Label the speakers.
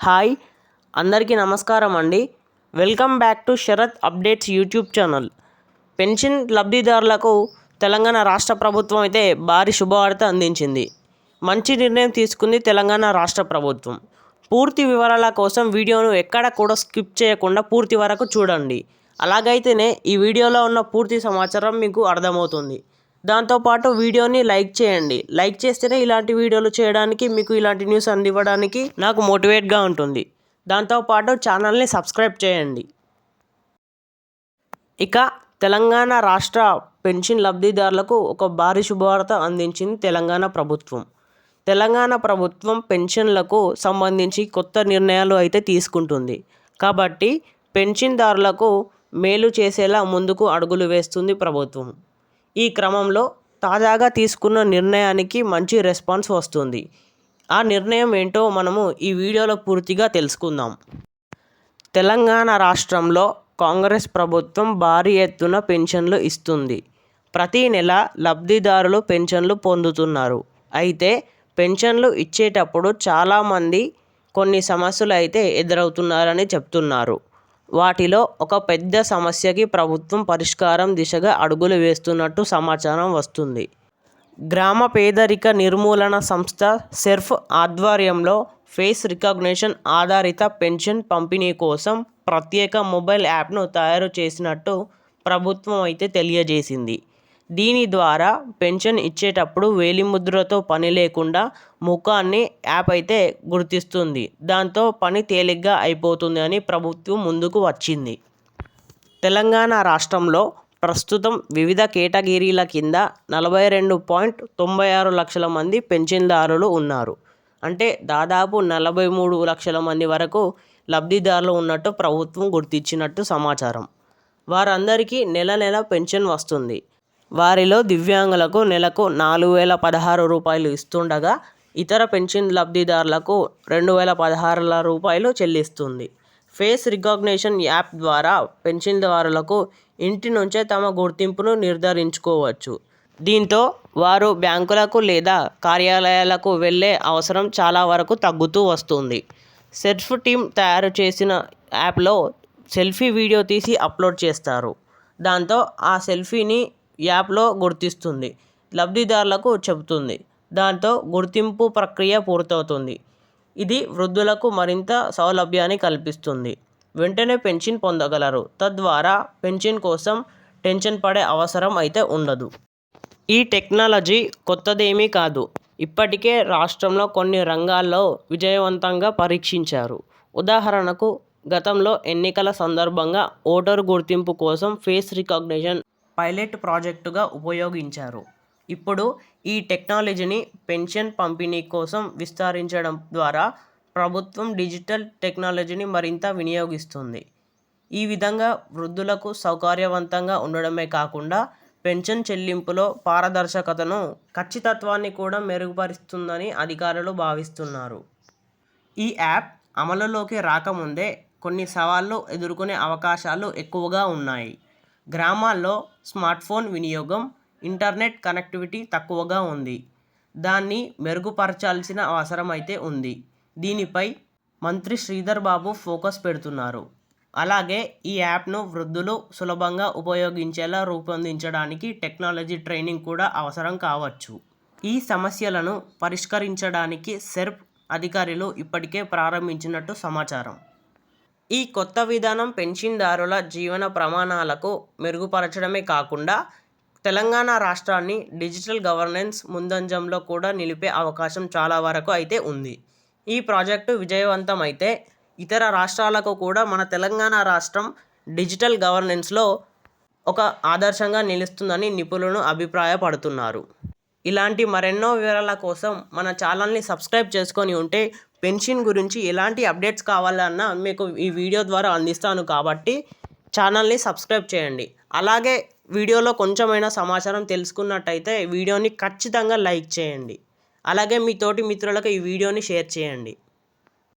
Speaker 1: Hi అందరికీ నమస్కారం అండి. Welcome back to Sharath updates YouTube channel. Pension లబ్ధిదారులకు తెలంగాణ రాష్ట్ర ప్రభుత్వం అయితే భారీ శుభవార్త అందించింది. మంచి నిర్ణయం తీసుకుంది తెలంగాణ రాష్ట్ర ప్రభుత్వం. పూర్తి వివరాల కోసం వీడియోను ఎక్కడ కూడా స్కిప్ చేయకుండా పూర్తి వరకు చూడండి. అలాగైతేనే ఈ వీడియోలో ఉన్న పూర్తి సమాచారం మీకు అర్థమవుతుంది. దాంతోపాటు వీడియోని లైక్ చేయండి. లైక్ చేస్తేనే ఇలాంటి వీడియోలు చేయడానికి, మీకు ఇలాంటి న్యూస్ అందివ్వడానికి నాకు మోటివేట్గా ఉంటుంది. దాంతోపాటు ఛానల్ని సబ్స్క్రైబ్ చేయండి. ఇక తెలంగాణ రాష్ట్ర పెన్షన్ లబ్ధిదారులకు ఒక భారీ శుభవార్త అందించింది తెలంగాణ ప్రభుత్వం. తెలంగాణ ప్రభుత్వం పెన్షన్లకు సంబంధించి కొత్త నిర్ణయాలు అయితే తీసుకుంటుంది. కాబట్టి పెన్షన్దారులకు మేలు చేసేలా ముందుకు అడుగులు వేస్తుంది ప్రభుత్వం. ఈ క్రమంలో తాజాగా తీసుకున్న నిర్ణయానికి మంచి రెస్పాన్స్ వస్తుంది. ఆ నిర్ణయం ఏంటో మనము ఈ వీడియోలో పూర్తిగా తెలుసుకుందాం. తెలంగాణ రాష్ట్రంలో కాంగ్రెస్ ప్రభుత్వం భారీ ఎత్తున పెన్షన్లు ఇస్తుంది. ప్రతి నెల లబ్ధిదారులు పెన్షన్లు పొందుతున్నారు. అయితే పెన్షన్లు ఇచ్చేటప్పుడు చాలామంది కొన్ని సమస్యలు అయితే ఎదురవుతున్నారని చెప్తున్నారు. వాటిలో ఒక పెద్ద సమస్యకి ప్రభుత్వం పరిష్కారం దిశగా అడుగులు వేస్తున్నట్టు సమాచారం వస్తుంది. గ్రామ పేదరిక నిర్మూలన సంస్థ సెర్ఫ్ ఆధ్వర్యంలో ఫేస్ రికగ్నిషన్ ఆధారిత పెన్షన్ పంపిణీ కోసం ప్రత్యేక మొబైల్ యాప్ను తయారు చేసినట్టు ప్రభుత్వం అయితే తెలియజేసింది. దీని ద్వారా పెన్షన్ ఇచ్చేటప్పుడు వేలిముద్రతో పని లేకుండా ముఖాన్ని యాప్ అయితే గుర్తిస్తుంది. దాంతో పని తేలిగ్గా అయిపోతుంది అని ప్రభుత్వం ముందుకు వచ్చింది. తెలంగాణ రాష్ట్రంలో ప్రస్తుతం వివిధ కేటగిరీల కింద 42.96 లక్షల మంది పెన్షన్దారులు ఉన్నారు. అంటే దాదాపు 43 లక్షల మంది వరకు లబ్ధిదారులు ఉన్నట్టు ప్రభుత్వం గుర్తించినట్టు సమాచారం. వారందరికీ నెల పెన్షన్ వస్తుంది. వారిలో దివ్యాంగులకు నెలకు 4,016 రూపాయలు ఇస్తుండగా ఇతర పెన్షన్ లబ్ధిదారులకు 2,016 రూపాయలు చెల్లిస్తుంది. ఫేస్ రికగ్నిషన్ యాప్ ద్వారా పెన్షన్దారులకు ఇంటి నుంచే తమ గుర్తింపును నిర్ధారించుకోవచ్చు. దీంతో వారు బ్యాంకులకు లేదా కార్యాలయాలకు వెళ్ళే అవసరం చాలా వరకు తగ్గుతూ వస్తుంది. సెర్ఫ్ టీమ్ తయారు చేసిన యాప్లో సెల్ఫీ వీడియో తీసి అప్లోడ్ చేస్తారు. దాంతో ఆ సెల్ఫీని యాప్లో గుర్తిస్తుంది, లబ్ధిదారులకు చెబుతుంది. దాంతో గుర్తింపు ప్రక్రియ పూర్తవుతుంది. ఇది వృద్ధులకు మరింత సౌలభ్యాన్ని కల్పిస్తుంది. వెంటనే పెన్షన్ పొందగలరు. తద్వారా పెన్షన్ కోసం టెన్షన్ పడే అవసరం అయితే ఉండదు. ఈ టెక్నాలజీ కొత్తదేమీ కాదు. ఇప్పటికే రాష్ట్రంలో కొన్ని రంగాల్లో విజయవంతంగా పరీక్షించారు. ఉదాహరణకు గతంలో ఎన్నికల సందర్భంగా ఓటరు గుర్తింపు కోసం ఫేస్ రికగ్నిషన్ పైలట్ ప్రాజెక్టుగా ఉపయోగించారు. ఇప్పుడు ఈ టెక్నాలజీని పెన్షన్ పంపిణీ కోసం విస్తరించడం ద్వారా ప్రభుత్వం డిజిటల్ టెక్నాలజీని మరింత వినియోగిస్తుంది. ఈ విధంగా వృద్ధులకు సౌకర్యవంతంగా ఉండడమే కాకుండా పెన్షన్ చెల్లింపులో పారదర్శకతను, ఖచ్చితత్వాన్ని కూడా మెరుగుపరుస్తుందని అధికారులు భావిస్తున్నారు. ఈ యాప్ అమలులోకి రాకముందే కొన్ని సవాళ్లు ఎదుర్కొనే అవకాశాలు ఎక్కువగా ఉన్నాయి. గ్రామాల్లో స్మార్ట్ఫోన్ వినియోగం, ఇంటర్నెట్ కనెక్టివిటీ తక్కువగా ఉంది. దాన్ని మెరుగుపరచాల్సిన అవసరం అయితే ఉంది. దీనిపై మంత్రి శ్రీధర్ బాబు ఫోకస్ పెడుతున్నారు. అలాగే ఈ యాప్ను వృద్ధులు సులభంగా ఉపయోగించేలా రూపొందించడానికి టెక్నాలజీ ట్రైనింగ్ కూడా అవసరం కావచ్చు. ఈ సమస్యలను పరిష్కరించడానికి సెర్ప్ అధికారులు ఇప్పటికే ప్రారంభించినట్టు సమాచారం. ఈ కొత్త విధానం పెన్షన్దారుల జీవన ప్రమాణాలకు మెరుగుపరచడమే కాకుండా తెలంగాణ రాష్ట్రాన్ని డిజిటల్ గవర్నెన్స్ ముందంజంలో కూడా నిలిపే అవకాశం చాలా వరకు అయితే ఉంది. ఈ ప్రాజెక్టు విజయవంతం అయితే ఇతర రాష్ట్రాలకు కూడా మన తెలంగాణ రాష్ట్రం డిజిటల్ గవర్నెన్స్లో ఒక ఆదర్శంగా నిలుస్తుందని నిపుణులు అభిప్రాయపడుతున్నారు. ఇలాంటి మరెన్నో వివరాల కోసం మన ఛానల్ని సబ్స్క్రైబ్ చేసుకొని ఉంటే పెన్షన్ గురించి ఎలాంటి అప్డేట్స్ కావాలన్నా మీకు ఈ వీడియో ద్వారా అందిస్తాను. కాబట్టి ఛానల్ని సబ్స్క్రైబ్ చేయండి. అలాగే వీడియోలో కొంచెమైనా సమాచారం తెలుసుకున్నట్టయితే వీడియోని ఖచ్చితంగా లైక్ చేయండి. అలాగే మీ తోటి మిత్రులకు ఈ వీడియోని షేర్ చేయండి.